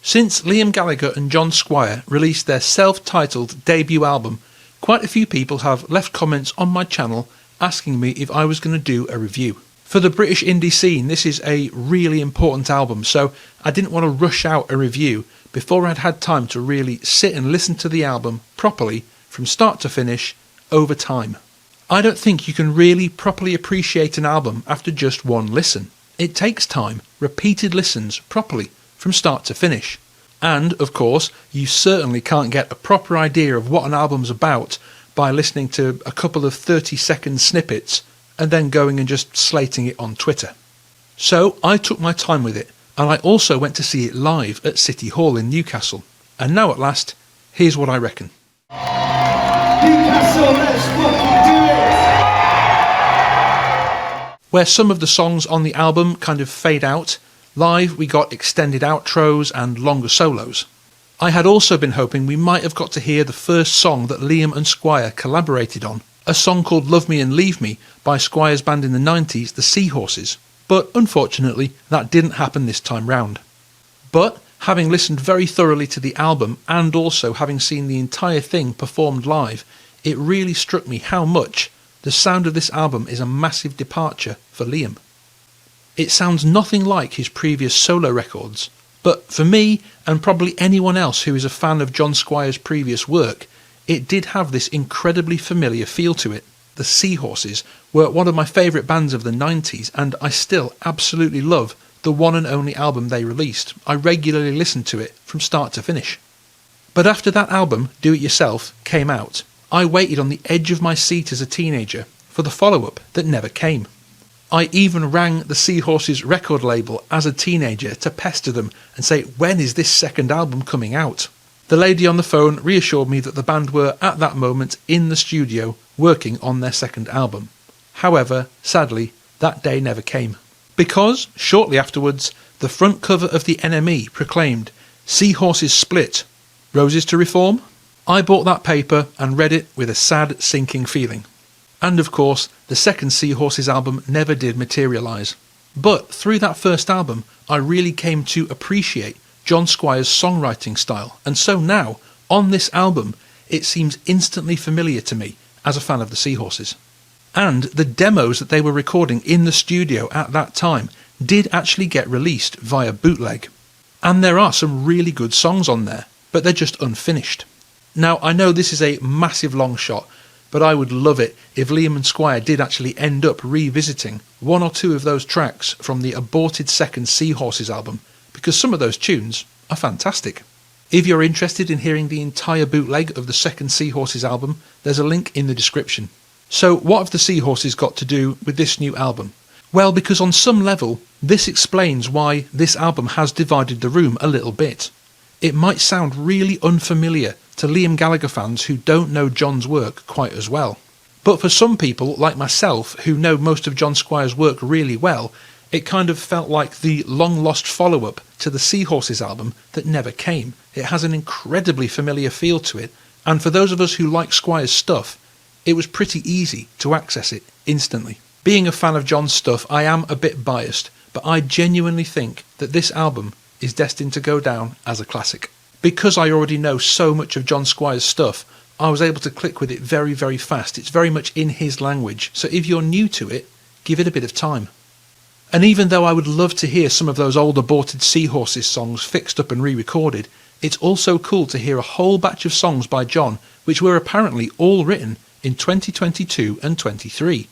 Since Liam Gallagher and John Squire released their self-titled debut album, quite a few people have left comments on my channel asking me if I was going to do a review. For the British indie scene, this is a really important album, so I didn't want to rush out a review before I'd had time to really sit and listen to the album properly from start to finish over time. I don't think you can really properly appreciate an album after just one listen. It takes time, repeated listens properly from start to finish. And, of course, you certainly can't get a proper idea of what an album's about by listening to a couple of 30-second snippets and then going and just slating it on Twitter. So I took my time with it, and I also went to see it live at City Hall in Newcastle. And now at last, here's what I reckon. Newcastle, let's fucking do it! Where some of the songs on the album kind of fade out, live we got extended outros and longer solos. I had also been hoping we might have got to hear the first song that Liam and Squire collaborated on, a song called Love Me and Leave Me by Squire's band in the 90s, the Seahorses, but unfortunately that didn't happen this time round. But having listened very thoroughly to the album and also having seen the entire thing performed live, it really struck me how much the sound of this album is a massive departure for Liam. It sounds nothing like his previous solo records, but for me, and probably anyone else who is a fan of John Squire's previous work, it did have this incredibly familiar feel to it. The Seahorses were one of my favourite bands of the 90s, and I still absolutely love the one and only album they released. I regularly listen to it from start to finish. But after that album, Do It Yourself, came out, I waited on the edge of my seat as a teenager for the follow-up that never came. I even rang the Seahorses record label as a teenager to pester them and say, when is this second album coming out? The lady on the phone reassured me that the band were at that moment in the studio working on their second album. However, sadly, that day never came. Because, shortly afterwards, the front cover of the NME proclaimed, Seahorses split, roses to reform? I bought that paper and read it with a sad, sinking feeling. And of course, the second Seahorses album never did materialise. But through that first album, I really came to appreciate John Squire's songwriting style, and so now, on this album, it seems instantly familiar to me as a fan of the Seahorses. And the demos that they were recording in the studio at that time did actually get released via bootleg. And there are some really good songs on there, but they're just unfinished. Now, I know this is a massive long shot, but I would love it if Liam and Squire did actually end up revisiting one or two of those tracks from the aborted second Seahorses album, because some of those tunes are fantastic. If you're interested in hearing the entire bootleg of the second Seahorses album, there's a link in the description. So what have the Seahorses got to do with this new album? Well, because on some level, this explains why this album has divided the room a little bit. It might sound really unfamiliar to Liam Gallagher fans who don't know John's work quite as well. But for some people, like myself, who know most of John Squire's work really well, it kind of felt like the long-lost follow-up to the Seahorses album that never came. It has an incredibly familiar feel to it, and for those of us who like Squire's stuff, it was pretty easy to access it instantly. Being a fan of John's stuff, I am a bit biased, but I genuinely think that this album is destined to go down as a classic. Because I already know so much of John Squire's stuff, I was able to click with it very, very fast. It's very much in his language, so if you're new to it, give it a bit of time. And even though I would love to hear some of those old aborted Seahorses songs fixed up and re-recorded, it's also cool to hear a whole batch of songs by John, which were apparently all written in 2022 and 23.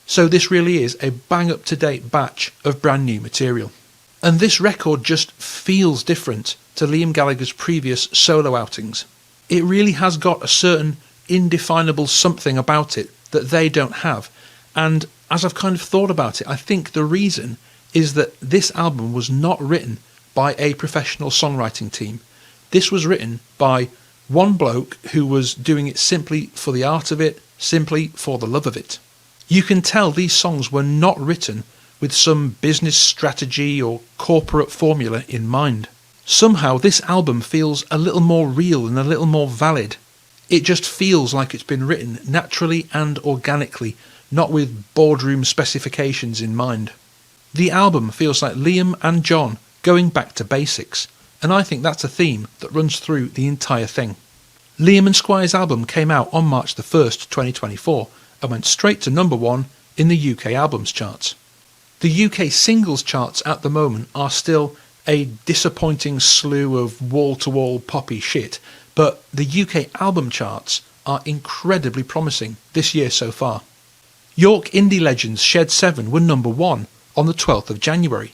So this really is a bang-up-to-date batch of brand new material. And this record just feels different to Liam Gallagher's previous solo outings. It really has got a certain indefinable something about it that they don't have. And as I've kind of thought about it, I think the reason is that this album was not written by a professional songwriting team. This was written by one bloke who was doing it simply for the art of it, simply for the love of it. You can tell these songs were not written with some business strategy or corporate formula in mind. Somehow this album feels a little more real and a little more valid. It just feels like it's been written naturally and organically, not with boardroom specifications in mind. The album feels like Liam and John going back to basics, and I think that's a theme that runs through the entire thing. Liam and Squire's album came out on March the 1st, 2024, and went straight to number 1 in the UK albums charts. The UK singles charts at the moment are still a disappointing slew of wall-to-wall poppy shit, but the UK album charts are incredibly promising this year so far. York indie legends Shed 7 were number 1 on the 12th of January.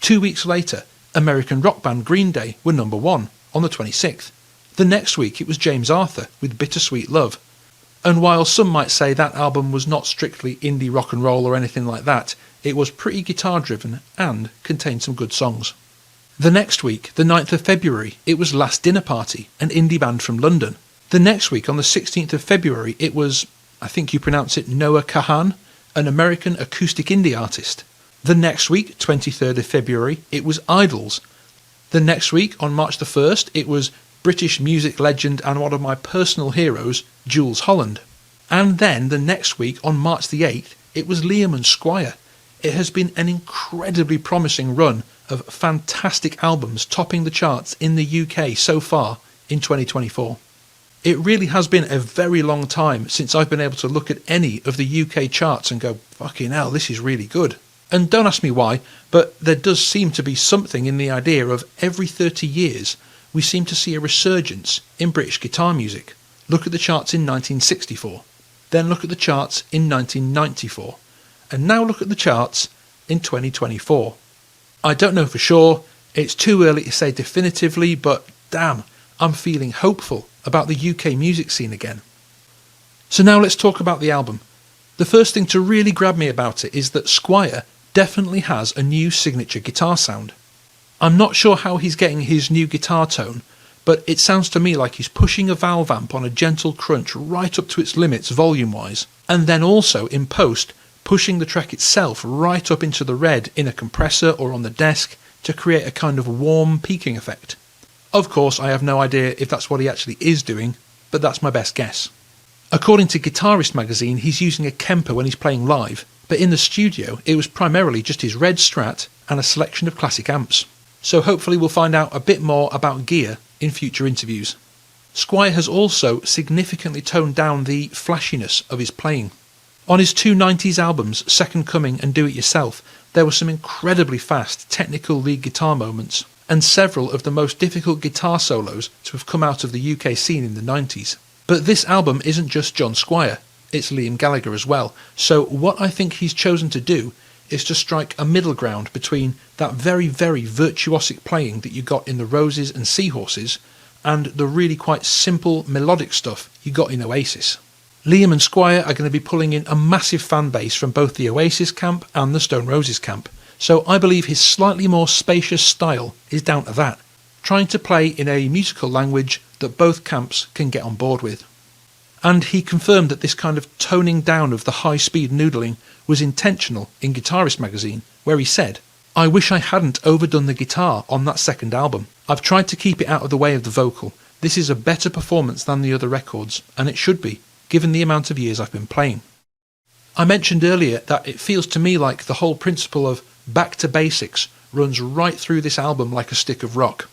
2 weeks later, American rock band Green Day were number 1 on the 26th. The next week it was James Arthur with Bittersweet Love. And while some might say that album was not strictly indie rock and roll or anything like that, it was pretty guitar driven and contained some good songs. The next week, the 9th of February, it was Last Dinner Party, an indie band from London. The next week, on the 16th of February, it was, I think you pronounce it Noah Kahan, an American acoustic indie artist. The next week, 23rd of February, it was Idols. The next week, on March the 1st, it was British music legend and one of my personal heroes, Jools Holland. And then the next week, on March the 8th, it was Liam and Squire. It has been an incredibly promising run of fantastic albums topping the charts in the UK so far in 2024. It really has been a very long time since I've been able to look at any of the UK charts and go, fucking hell, this is really good. And don't ask me why, but there does seem to be something in the idea of every 30 years we seem to see a resurgence in British guitar music. Look at the charts in 1964, then look at the charts in 1994, and now look at the charts in 2024. I don't know for sure, it's too early to say definitively, but damn, I'm feeling hopeful about the UK music scene again. So now let's talk about the album. The first thing to really grab me about it is that Squire definitely has a new signature guitar sound. I'm not sure how he's getting his new guitar tone, but it sounds to me like he's pushing a valve amp on a gentle crunch right up to its limits volume-wise, and then also in post pushing the track itself right up into the red in a compressor or on the desk to create a kind of warm peaking effect. Of course, I have no idea if that's what he actually is doing, but that's my best guess. According to Guitarist magazine, he's using a Kemper when he's playing live, but in the studio it was primarily just his red Strat and a selection of classic amps. So hopefully we'll find out a bit more about gear in future interviews. Squire has also significantly toned down the flashiness of his playing. On his two 90s albums, Second Coming and Do It Yourself, there were some incredibly fast technical lead guitar moments, and several of the most difficult guitar solos to have come out of the UK scene in the 90s. But this album isn't just John Squire, it's Liam Gallagher as well, so what I think he's chosen to do is to strike a middle ground between that very, very virtuosic playing that you got in the Roses and Seahorses and the really quite simple melodic stuff you got in Oasis. Liam and Squire are going to be pulling in a massive fan base from both the Oasis camp and the Stone Roses camp, so I believe his slightly more spacious style is down to that, trying to play in a musical language that both camps can get on board with. And he confirmed that this kind of toning down of the high-speed noodling was intentional in Guitarist magazine, where he said, "I wish I hadn't overdone the guitar on that second album. I've tried to keep it out of the way of the vocal. This is a better performance than the other records, and it should be, given the amount of years I've been playing." I mentioned earlier that it feels to me like the whole principle of back to basics runs right through this album like a stick of rock.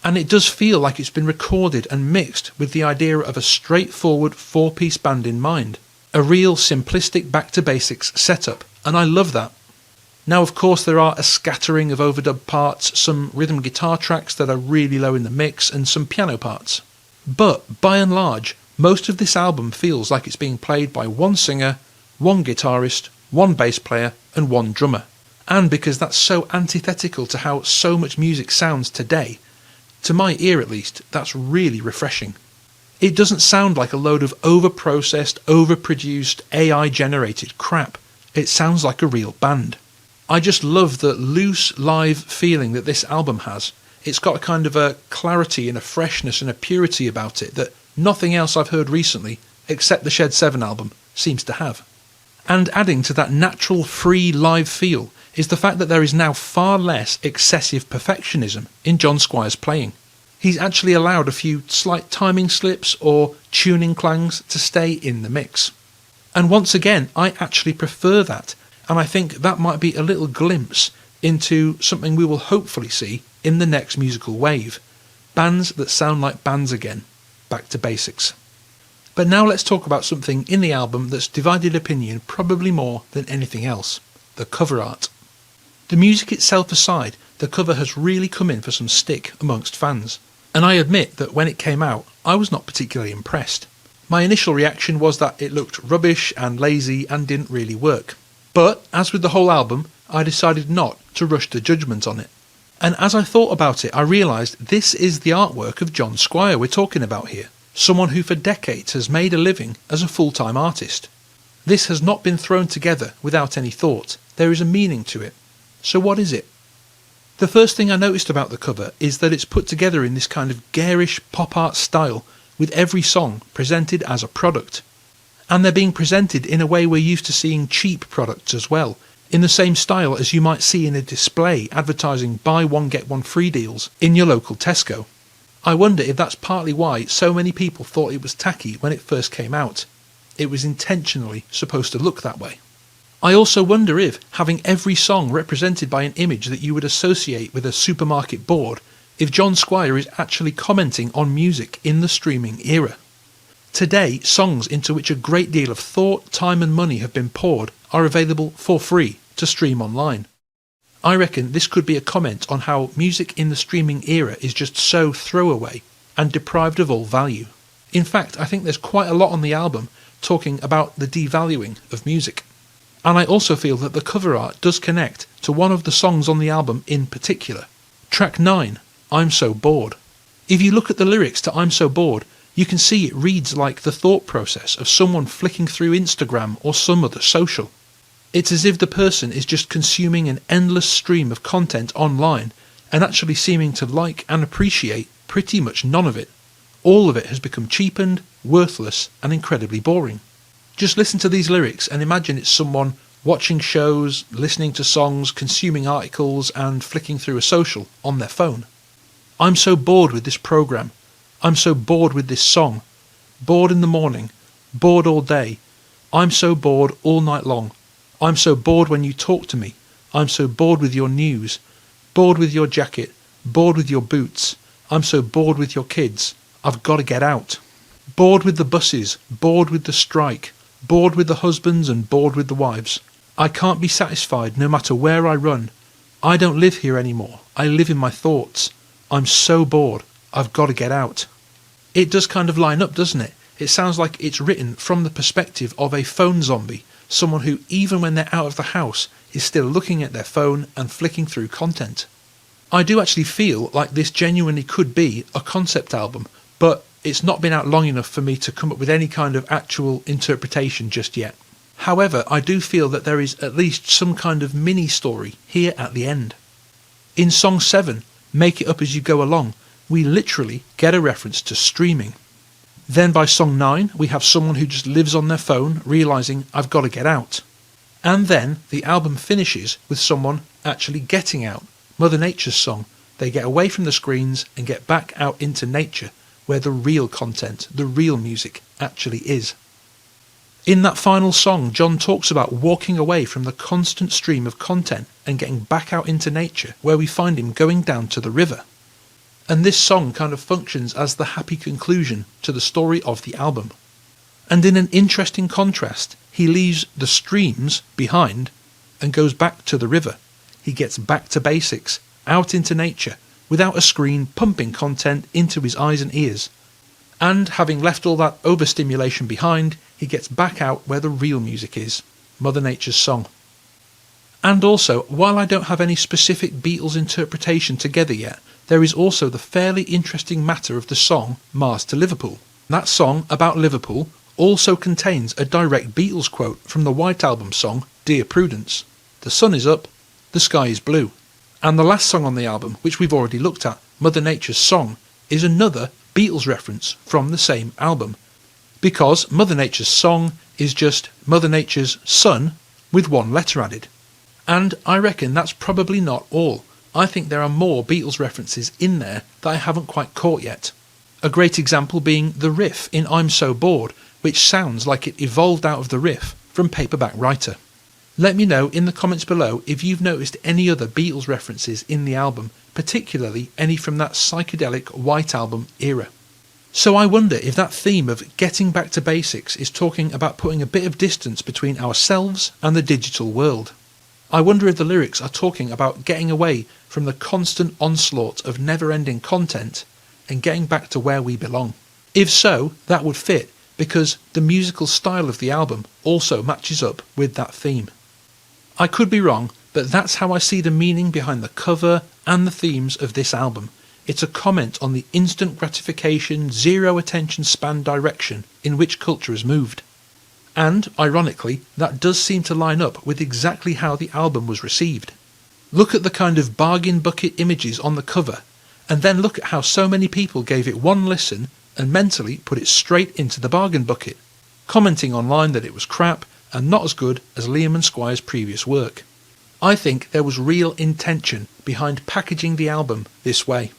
And it does feel like it's been recorded and mixed with the idea of a straightforward four-piece band in mind. A real simplistic back to basics setup, and I love that. Now of course there are a scattering of overdub parts, some rhythm guitar tracks that are really low in the mix, and some piano parts. But by and large, most of this album feels like it's being played by one singer, one guitarist, one bass player, and one drummer. And because that's so antithetical to how so much music sounds today, to my ear at least, that's really refreshing. It doesn't sound like a load of over-processed, over-produced, AI-generated crap. It sounds like a real band. I just love the loose, live feeling that this album has. It's got a kind of a clarity and a freshness and a purity about it that nothing else I've heard recently, except the Shed 7 album, seems to have. And adding to that natural, free, live feel is the fact that there is now far less excessive perfectionism in John Squire's playing. He's actually allowed a few slight timing slips or tuning clangs to stay in the mix. And once again, I actually prefer that, and I think that might be a little glimpse into something we will hopefully see in the next musical wave. Bands that sound like bands again. Back to basics. But now let's talk about something in the album that's divided opinion probably more than anything else. The cover art. The music itself aside, the cover has really come in for some stick amongst fans. And I admit that when it came out, I was not particularly impressed. My initial reaction was that it looked rubbish and lazy and didn't really work. But, as with the whole album, I decided not to rush to judgment on it. And as I thought about it, I realised this is the artwork of John Squire we're talking about here. Someone who for decades has made a living as a full-time artist. This has not been thrown together without any thought. There is a meaning to it. So what is it? The first thing I noticed about the cover is that it's put together in this kind of garish pop art style, with every song presented as a product. And they're being presented in a way we're used to seeing cheap products as well, in the same style as you might see in a display advertising buy one get one free deals in your local Tesco. I wonder if that's partly why so many people thought it was tacky when it first came out. It was intentionally supposed to look that way. I also wonder if, having every song represented by an image that you would associate with a supermarket board, if John Squire is actually commenting on music in the streaming era. Today, songs into which a great deal of thought, time and money have been poured are available for free to stream online. I reckon this could be a comment on how music in the streaming era is just so throwaway and deprived of all value. In fact, I think there's quite a lot on the album talking about the devaluing of music. And I also feel that the cover art does connect to one of the songs on the album in particular. Track 9, I'm So Bored. If you look at the lyrics to I'm So Bored, you can see it reads like the thought process of someone flicking through Instagram or some other social. It's as if the person is just consuming an endless stream of content online and actually seeming to like and appreciate pretty much none of it. All of it has become cheapened, worthless and incredibly boring. Just listen to these lyrics and imagine it's someone watching shows, listening to songs, consuming articles and flicking through a social on their phone. I'm so bored with this program. I'm so bored with this song. Bored in the morning. Bored all day. I'm so bored all night long. I'm so bored when you talk to me. I'm so bored with your news. Bored with your jacket. Bored with your boots. I'm so bored with your kids. I've got to get out. Bored with the buses. Bored with the strike. Bored with the husbands and bored with the wives. I can't be satisfied no matter where I run. I don't live here anymore. I live in my thoughts. I'm so bored. I've got to get out. It does kind of line up, doesn't it? It sounds like it's written from the perspective of a phone zombie, someone who, even when they're out of the house, is still looking at their phone and flicking through content. I do actually feel like this genuinely could be a concept album, but it's not been out long enough for me to come up with any kind of actual interpretation just yet. However, I do feel that there is at least some kind of mini-story here at the end. In song 7, Make It Up As You Go Along, we literally get a reference to streaming. Then by song 9, we have someone who just lives on their phone, realising I've got to get out. And then the album finishes with someone actually getting out, Mother Nature's song. They get away from the screens and get back out into nature, where the real content, the real music, actually is. In that final song, John talks about walking away from the constant stream of content and getting back out into nature, where we find him going down to the river. And this song kind of functions as the happy conclusion to the story of the album. And in an interesting contrast, he leaves the streams behind and goes back to the river. He gets back to basics, out into nature, without a screen pumping content into his eyes and ears. And having left all that overstimulation behind, he gets back out where the real music is, Mother Nature's song. And also, while I don't have any specific Beatles interpretation together yet, there is also the fairly interesting matter of the song Mars to Liverpool. That song about Liverpool also contains a direct Beatles quote from the White Album song Dear Prudence. The sun is up, the sky is blue. And the last song on the album, which we've already looked at, Mother Nature's Song, is another Beatles reference from the same album. Because Mother Nature's Song is just Mother Nature's Sun with one letter added. And I reckon that's probably not all. I think there are more Beatles references in there that I haven't quite caught yet. A great example being the riff in I'm So Bored, which sounds like it evolved out of the riff from Paperback Writer. Let me know in the comments below if you've noticed any other Beatles references in the album, particularly any from that psychedelic White Album era. So I wonder if that theme of getting back to basics is talking about putting a bit of distance between ourselves and the digital world. I wonder if the lyrics are talking about getting away from the constant onslaught of never-ending content and getting back to where we belong. If so, that would fit, because the musical style of the album also matches up with that theme. I could be wrong, but that's how I see the meaning behind the cover and the themes of this album. It's a comment on the instant gratification, zero attention span direction in which culture has moved. And, ironically, that does seem to line up with exactly how the album was received. Look at the kind of bargain bucket images on the cover, and then look at how so many people gave it one listen and mentally put it straight into the bargain bucket, commenting online that it was crap and not as good as Liam and Squire's previous work. I think there was real intention behind packaging the album this way,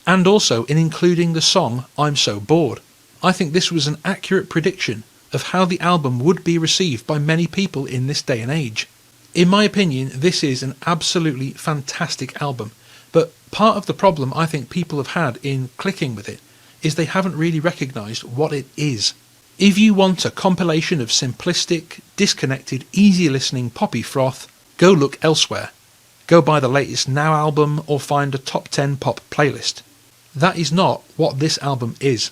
and also in including the song I'm So Bored. I think this was an accurate prediction of how the album would be received by many people in this day and age. In my opinion, this is an absolutely fantastic album, but part of the problem I think people have had in clicking with it is they haven't really recognised what it is. If you want a compilation of simplistic, disconnected, easy listening poppy froth, go look elsewhere. Go buy the latest Now album or find a top 10 pop playlist. That is not what this album is.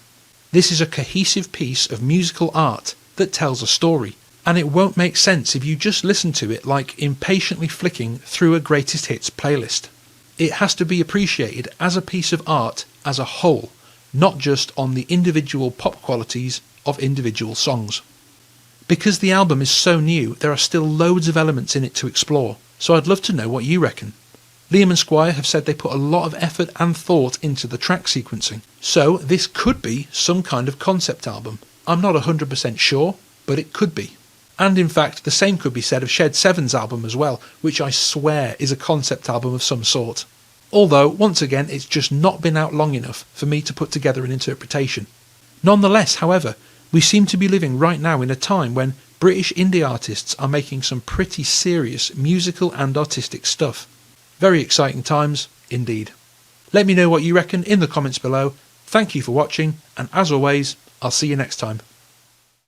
This is a cohesive piece of musical art that tells a story, and it won't make sense if you just listen to it like impatiently flicking through a greatest hits playlist. It has to be appreciated as a piece of art as a whole, not just on the individual pop qualities of individual songs. Because the album is so new, there are still loads of elements in it to explore, so I'd love to know what you reckon. Liam and Squire have said they put a lot of effort and thought into the track sequencing, so this could be some kind of concept album. I'm not 100% sure, but it could be. And in fact, the same could be said of Shed 7's album as well, which I swear is a concept album of some sort. Although, once again, it's just not been out long enough for me to put together an interpretation. Nonetheless, however, we seem to be living right now in a time when British indie artists are making some pretty serious musical and artistic stuff. Very exciting times, indeed. Let me know what you reckon in the comments below. Thank you for watching, and as always, I'll see you next time.